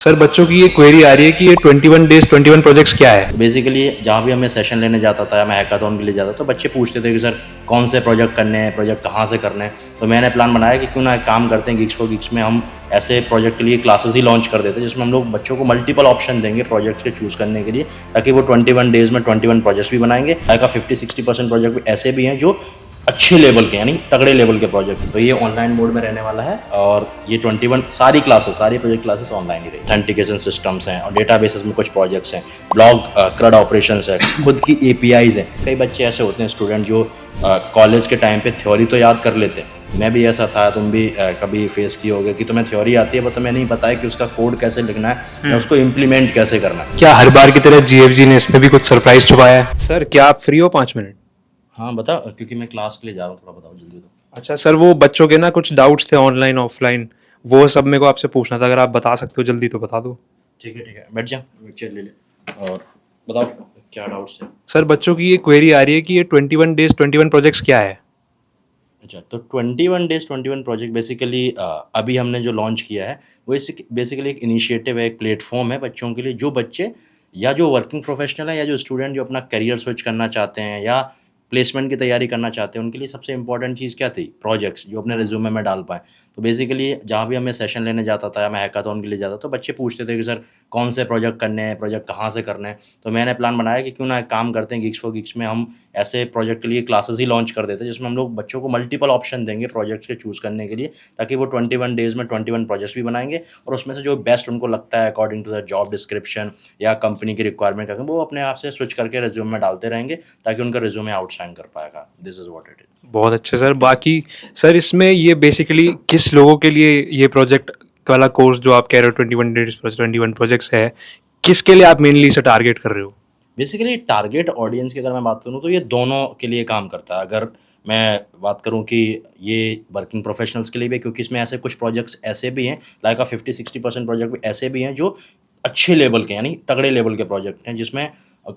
Sir बच्चों की ये क्वेरी आ रही है कि ये 21 डेज 21 प्रोजेक्ट्स क्या है। बेसिकली जहाँ भी हमें सेशन लेने जाता था या मैं हैकाथॉन के लिए जाता था तो बच्चे पूछते थे कि सर कौन से प्रोजेक्ट करने हैं, प्रोजेक्ट कहाँ से करने हैं। तो मैंने प्लान बनाया कि क्यों ना एक काम करते हैं, गिग्स फॉर गिग्स में हम ऐसे प्रोजेक्ट के लिए क्लासेस ही लॉन्च कर देते हैं जिसमें हम लोग बच्चों को मल्टीपल ऑप्शन देंगे प्रोजेक्ट्स के चूज़ करने के लिए, ताकि वो 21 डेज में 21 प्रोजेक्ट्स भी बनाएंगे। का 50-60% प्रोजेक्ट भी ऐसे भी हैं जो अच्छे लेवल के यानी तगड़े लेवल के प्रोजेक्ट। तो ये ऑनलाइन मोड में रहने वाला है और ये 21 सारी प्रोजेक्ट क्लासेस ऑनलाइन ही रही। ऑथेंटिकेशन सिस्टम्स हैं और डेटाबेसेस में कुछ प्रोजेक्ट्स हैं, ब्लॉग क्रड ऑपरेशंस है, खुद की एपीआईज हैं। कई बच्चे ऐसे होते हैं स्टूडेंट जो कॉलेज के टाइम पे थ्योरी तो याद कर लेते हैं। मैं भी ऐसा था, तुम भी कभी फेस किए होगे कि तुम्हें थ्योरी आती है पर तुम्हें नहीं पता है कि उसका कोड कैसे लिखना है या उसको इम्प्लीमेंट कैसे करना है। क्या हर बार की तरह जीएफजी ने इसमें भी कुछ सरप्राइज छुपाया है? सर क्या आप फ्री हो 5 मिनट? हाँ बता, क्योंकि मैं क्लास के लिए जा रहा हूँ, थोड़ा बताओ जल्दी। तो अच्छा सर, वो बच्चों के ना कुछ डाउट्स थे ऑनलाइन ऑफलाइन, वो सब मेरे को आपसे पूछना था। अगर आप बता सकते हो जल्दी तो बता दो। ठीक है, बैठ जा, चेयर ले ले और बताओ क्या डाउट्स है। सर बच्चों की ये क्वेरी आ रही है कि ये 21 डेज 21 प्रोजेक्ट्स क्या है? अच्छा, तो 21 डेज 21 प्रोजेक्ट बेसिकली अभी हमने जो लॉन्च किया है वो बेसिकली एक इनिशिएटिव है, एक प्लेटफॉर्म है बच्चों के लिए, जो बच्चे या जो वर्किंग प्रोफेशनल है या जो स्टूडेंट जो अपना करियर स्विच करना चाहते हैं या प्लेसमेंट की तैयारी करना चाहते हैं, उनके लिए सबसे इंपॉर्टेंट चीज़ क्या थी? प्रोजेक्ट्स जो अपने रिज्यूमे में डाल पाएँ। तो बेसिकली जहाँ भी हमें सेशन लेने जाता था या मैं हैकाथॉन के लिए जाता था तो बच्चे पूछते थे कि सर कौन से प्रोजेक्ट करने हैं, प्रोजेक्ट कहाँ से करने हैं। तो मैंने प्लान बनाया कि क्यों ना एक काम करते हैं, गिग्स फॉर गिग्स में हम ऐसे प्रोजेक्ट के लिए क्लासेस ही लॉन्च कर देते हैं जिसमें हम लोग बच्चों को मल्टीपल ऑप्शन देंगे प्रोजेक्ट्स के चूज़ करने के लिए, ताकि वो 21 डेज में 21 प्रोजेक्ट्स भी बनाएंगे और उसमें से जो बेस्ट उनको लगता है according to the job description या कंपनी की रिक्वायरमेंट वो अपने आप से स्विच करके रिज्यूम में डालते रहेंगे, ताकि उनका रिज्यूमे आउटशाइन कर पाएगा। This is what it is. बहुत अच्छे सर। बाकी सर इसमें ये बेसिकली किस लोगों के लिए ये प्रोजेक्ट वाला कोर्स जो आप कह रहे हो 21 डेज प्लस 21 प्रोजेक्ट्स है, किसके लिए आप मेनली इसे टारगेट कर रहे हो? बेसिकली टारगेट ऑडियंस की अगर मैं बात करूँ तो ये दोनों के लिए काम करता है। अगर मैं बात करूँ कि ये वर्किंग प्रोफेशनल्स के लिए भी, क्योंकि इसमें ऐसे कुछ प्रोजेक्ट्स ऐसे भी हैं, लाइक 50-60% प्रोजेक्ट भी ऐसे भी हैं जो अच्छे लेवल के यानी तगड़े लेवल के प्रोजेक्ट हैं, जिसमें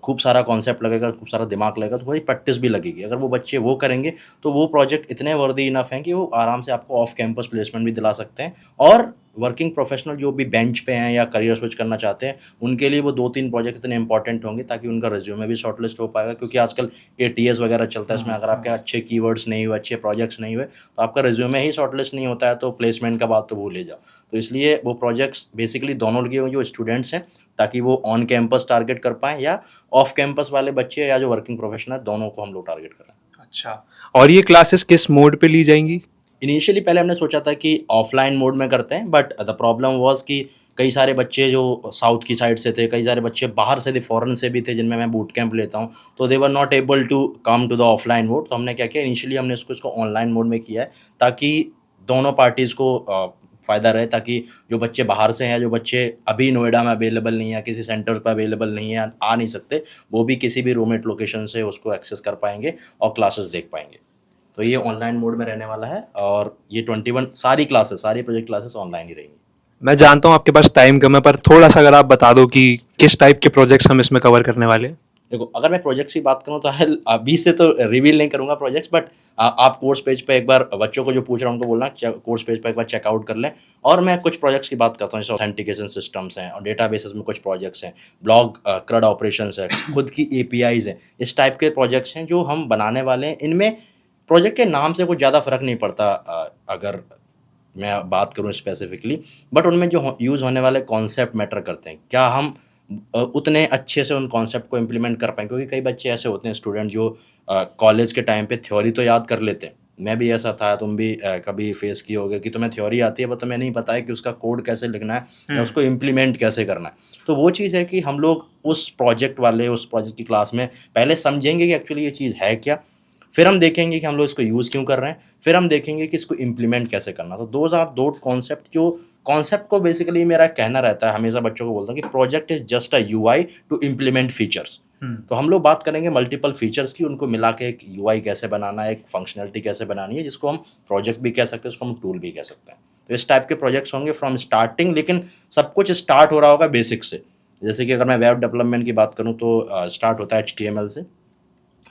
खूब सारा कॉन्सेप्ट लगेगा, खूब सारा दिमाग लगेगा, तो थोड़ी प्रैक्टिस भी लगेगी। अगर वो बच्चे वो करेंगे तो वो प्रोजेक्ट इतने वर्दी इनफ हैं कि वो आराम से आपको ऑफ कैंपस प्लेसमेंट भी दिला सकते हैं। और वर्किंग प्रोफेशनल जो भी बेंच पे हैं या करियर स्विच करना चाहते हैं, उनके लिए वो 2-3 प्रोजेक्ट इतने इंपॉर्टेंट होंगे ताकि उनका रिज्यूमे भी शॉर्टलिस्ट हो पाएगा। क्योंकि आजकल एटीएस वगैरह चलता है, इसमें अगर आपके अच्छे कीवर्ड्स नहीं हुए, अच्छे प्रोजेक्ट्स नहीं हुए, तो आपका रिज्यूमे ही शॉर्टलिस्ट नहीं होता है, तो प्लेसमेंट का बात तो भूल ही जाओ। तो इसलिए वो प्रोजेक्ट्स बेसिकली दोनों के जो स्टूडेंट्स हैं, ताकि वो ऑन कैंपस टारगेट कर पाएँ या ऑफ कैंपस वाले बच्चे या जो वर्किंग प्रोफेशनल है, दोनों को हम लोग टारगेट कर रहे हैं। अच्छा, और ये क्लासेस किस मोड पे ली जाएंगी? इनिशियली पहले हमने सोचा था कि ऑफलाइन मोड में करते हैं, बट द प्रॉब्लम वाज कि कई सारे बच्चे जो साउथ की साइड से थे, कई सारे बच्चे बाहर से थे, फॉरेन से भी थे, जिनमें मैं बूट कैंप लेता हूँ, तो they were not able to come to the offline mode. तो हमने क्या किया, इनिशियली हमने इसको ऑनलाइन मोड में किया है, ताकि दोनों पार्टीज़ को फ़ायदा रहे, ताकि जो बच्चे बाहर से हैं, जो बच्चे अभी नोएडा में अवेलेबल नहीं है, किसी सेंटर पर अवेलेबल नहीं है, आ नहीं सकते, वो भी किसी भी रूममेट लोकेशन से उसको एक्सेस कर पाएंगे और क्लासेस देख पाएंगे। तो ये ऑनलाइन मोड में रहने वाला है और ये 21 सारी प्रोजेक्ट क्लासेस ऑनलाइन ही रहेंगी। मैं जानता हूँ आपके पास टाइम कम है, पर थोड़ा सा अगर आप बता दो कि किस टाइप के प्रोजेक्ट्स हम इसमें कवर करने वाले हैं। देखो, अगर मैं प्रोजेक्ट्स की बात करूँ तो अभी से तो रिवील नहीं करूँगा प्रोजेक्ट्स, बट आप कोर्स पेज पे एक बार बच्चों को जो पूछ रहा हूँ उनको बोलना कोर्स पेज पे एक बार चेकआउट कर लें। और मैं कुछ प्रोजेक्ट्स की बात करता हूँ, जैसे ऑथेंटिकेशन सिस्टम्स हैं और डेटाबेसेस में कुछ प्रोजेक्ट्स हैं, ब्लॉग क्रड ऑपरेशंस है, खुद की एपीआईज हैं। इस टाइप के प्रोजेक्ट्स हैं जो हम बनाने वाले हैं। इनमें प्रोजेक्ट के नाम से कुछ ज़्यादा फ़र्क नहीं पड़ता, अगर मैं बात करूँ स्पेसिफिकली, बट उनमें जो यूज़ होने वाले कॉन्सेप्ट मैटर करते हैं। क्या हम उतने अच्छे से उन कॉन्सेप्ट को इम्प्लीमेंट कर पाएँ? क्योंकि कई बच्चे ऐसे होते हैं स्टूडेंट जो कॉलेज के टाइम पे थ्योरी तो याद कर लेते हैं। मैं भी ऐसा था, तुम भी कभी फेस किए होगे कि तुम्हें थ्योरी आती है पर तुम्हें नहीं पता है कि उसका कोड कैसे लिखना है या उसको इम्प्लीमेंट कैसे करना है। तो वो चीज़ है कि हम लोग उस प्रोजेक्ट की क्लास में पहले समझेंगे कि एक्चुअली ये चीज़ है क्या, फिर हम देखेंगे कि हम लोग इसको यूज़ क्यों कर रहे हैं, फिर हम देखेंगे कि इसको इम्प्लीमेंट कैसे करना। तो दोज़ आर दो कॉन्सेप्ट। जो कॉन्सेप्ट को बेसिकली मेरा कहना रहता है, हमेशा बच्चों को बोलता हूँ कि project is just a UI to implement features. तो हम लोग बात करेंगे मल्टीपल फीचर्स की, उनको मिला के एक यूआई कैसे बनाना है, एक फंक्शनलिटी कैसे बनानी है, जिसको हम प्रोजेक्ट भी कह सकते हैं, उसको हम टूल भी कह सकते हैं। तो इस टाइप के प्रोजेक्ट्स होंगे फ्रॉम स्टार्टिंग, लेकिन सब कुछ स्टार्ट हो रहा होगा बेसिक से। जैसे कि अगर मैं वेब डेवलपमेंट की बात करूँ तो स्टार्ट होता है HTML से,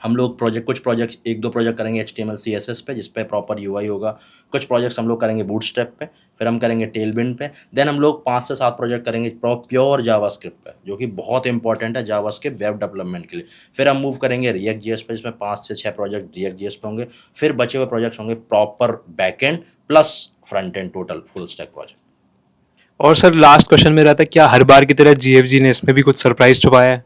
हम लोग कुछ प्रोजेक्ट 1-2 प्रोजेक्ट करेंगे HTML CSS पे, जिस पे प्रॉपर UI होगा। कुछ प्रोजेक्ट्स हम लोग करेंगे बूटस्ट्रैप पे, फिर हम करेंगे टेलविंड पे। देन हम लोग 5 से 7 प्रोजेक्ट करेंगे प्योर जावास्क्रिप्ट पे, जो कि बहुत इंपॉर्टेंट है जावास्क्रिप्ट वेब डेवलपमेंट के लिए। फिर हम मूव करेंगे रिएक्ट JS पे, जिसमें 5 से 6 प्रोजेक्ट रिएक्ट JS पे होंगे। फिर बचे हुए प्रोजेक्ट्स होंगे proper backend plus front end, total full stack project. और सर लास्ट क्वेश्चन मेरा था, क्या हर बार की तरह GFG ने इसमें भी कुछ सरप्राइज छुपाया है?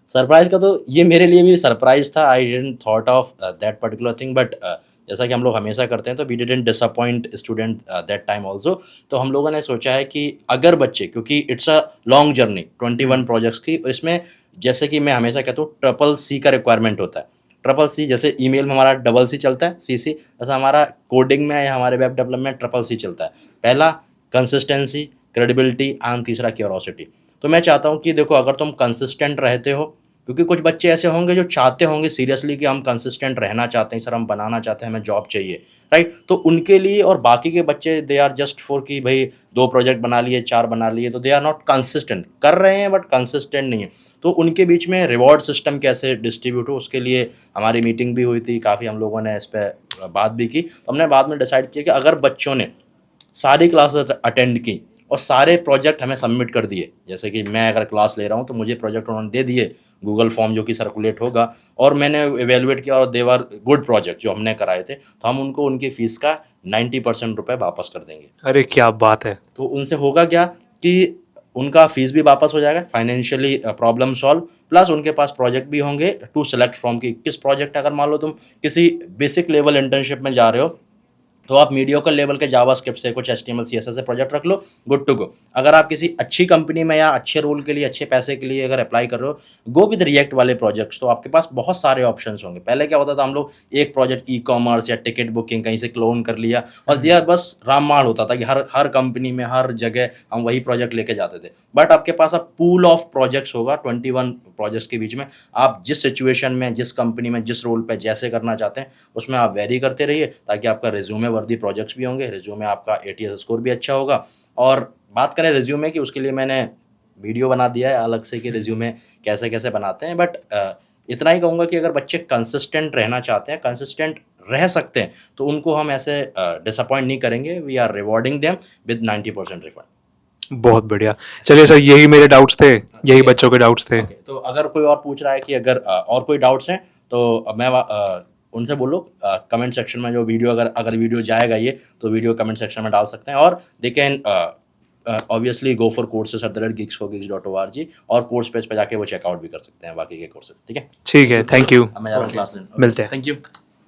सरप्राइज का तो ये मेरे लिए भी सरप्राइज था। I didn't thought of that particular thing, but जैसा कि हम लोग हमेशा करते हैं, तो we didn't disappoint student that time also. तो हम लोगों ने सोचा है कि अगर बच्चे, क्योंकि it's a long journey 21 projects की, इसमें जैसे कि मैं हमेशा कहता हूँ CCC का रिक्वायरमेंट होता है। CCC जैसे ईमेल में हमारा CC चलता है, CC, ऐसा हमारा कोडिंग में या हमारे वेब डेवलपमेंट में CCC चलता है। पहला कंसिस्टेंसी, क्रेडिबिलिटी एंड तीसरा क्यूरोसिटी। तो मैं चाहता हूँ कि देखो, अगर तुम कंसिस्टेंट रहते हो, क्योंकि कुछ बच्चे ऐसे होंगे जो चाहते होंगे सीरियसली कि हम कंसिस्टेंट रहना चाहते हैं सर, हम बनाना चाहते हैं, हमें जॉब चाहिए, राइट। तो उनके लिए, और बाकी के बच्चे दे आर जस्ट फॉर कि भाई 2 प्रोजेक्ट बना लिए, 4 बना लिए, तो दे आर नॉट कंसिस्टेंट, कर रहे हैं बट कंसिस्टेंट नहीं है। तो उनके बीच में रिवॉर्ड सिस्टम कैसे डिस्ट्रीब्यूट हो, उसके लिए हमारी मीटिंग भी हुई थी, काफ़ी हम लोगों ने इस पर बात भी की। तो हमने बाद में डिसाइड किया कि अगर बच्चों ने सारी क्लासेस अटेंड की और सारे प्रोजेक्ट हमें सबमिट कर दिए, जैसे कि मैं अगर क्लास ले रहा हूँ तो मुझे प्रोजेक्ट उन्होंने दे दिए, गूगल फॉर्म जो कि सर्कुलेट होगा, और मैंने इवेलुएट किया और दे वर गुड प्रोजेक्ट जो हमने कराए थे, तो हम उनको उनकी फ़ीस का 90% रुपये वापस कर देंगे। अरे क्या बात है! तो उनसे होगा क्या कि उनका फीस भी वापस हो जाएगा, फाइनेंशियली प्रॉब्लम सॉल्व, प्लस उनके पास प्रोजेक्ट भी होंगे टू सेलेक्ट फ्रॉम कि किस प्रोजेक्ट, अगर मान लो तुम किसी बेसिक लेवल इंटर्नशिप में जा रहे हो, तो आप मीडियोकर लेवल के जावास्क्रिप्ट से, कुछ HTML CSS से प्रोजेक्ट रख लो, गुड टू गो। अगर आप किसी अच्छी कंपनी में या अच्छे रोल के लिए, अच्छे पैसे के लिए अगर अप्लाई कर रहे हो, गो विद रिएक्ट वाले प्रोजेक्ट्स, तो आपके पास बहुत सारे ऑप्शंस होंगे। पहले क्या होता था, हम लोग एक प्रोजेक्ट ई-कॉमर्स या टिकट बुकिंग कहीं से क्लोन कर लिया, और दिया बस राममाण होता था कि हर कंपनी में, हर जगह हम वही प्रोजेक्ट लेके जाते थे। बट आपके पास अब पूल ऑफ प्रोजेक्ट्स होगा, 21 प्रोजेक्ट्स के बीच में आप जिस सिचुएशन में, जिस कंपनी में, जिस रोल पे जैसे करना चाहते हैं, उसमें आप वेरी करते रहिए, ताकि आपका रिज्यूमे वर्दी प्रोजेक्ट्स भी होंगे, रिज्यूमे आपका ATS स्कोर भी अच्छा होगा। और बात करें रिज्यूमे की, उसके लिए मैंने वीडियो बना दिया है अलग से कि रिज्यूमे कैसे कैसे बनाते हैं। बट इतना ही कहूँगा कि अगर बच्चे कंसिस्टेंट रहना चाहते हैं, कंसिस्टेंट रह सकते हैं, तो उनको हम ऐसे डिसअपॉइंट नहीं करेंगे। We are rewarding them with 90% refund. बहुत बढ़िया। चलिए सर, यही मेरे डाउट्स थे, यही बच्चों के डाउट्स थे। ओके, तो अगर कोई और पूछ रहा है कि अगर और कोई डाउट्स हैं, तो मैं उनसे बोलो कमेंट सेक्शन में, जो वीडियो अगर वीडियो जाएगा ये, तो वीडियो कमेंट सेक्शन में डाल सकते हैं, और they can obviously go for courses@geeks4geeks.org, और कोर्स पेज पे जाके वो चेकआउट भी कर सकते हैं बाकी के कोर्सेज। ठीक है, ठीक है, थैंक यू। अब मैं जा रहा हूँ क्लास लेने। मिलते हैं। Thank you.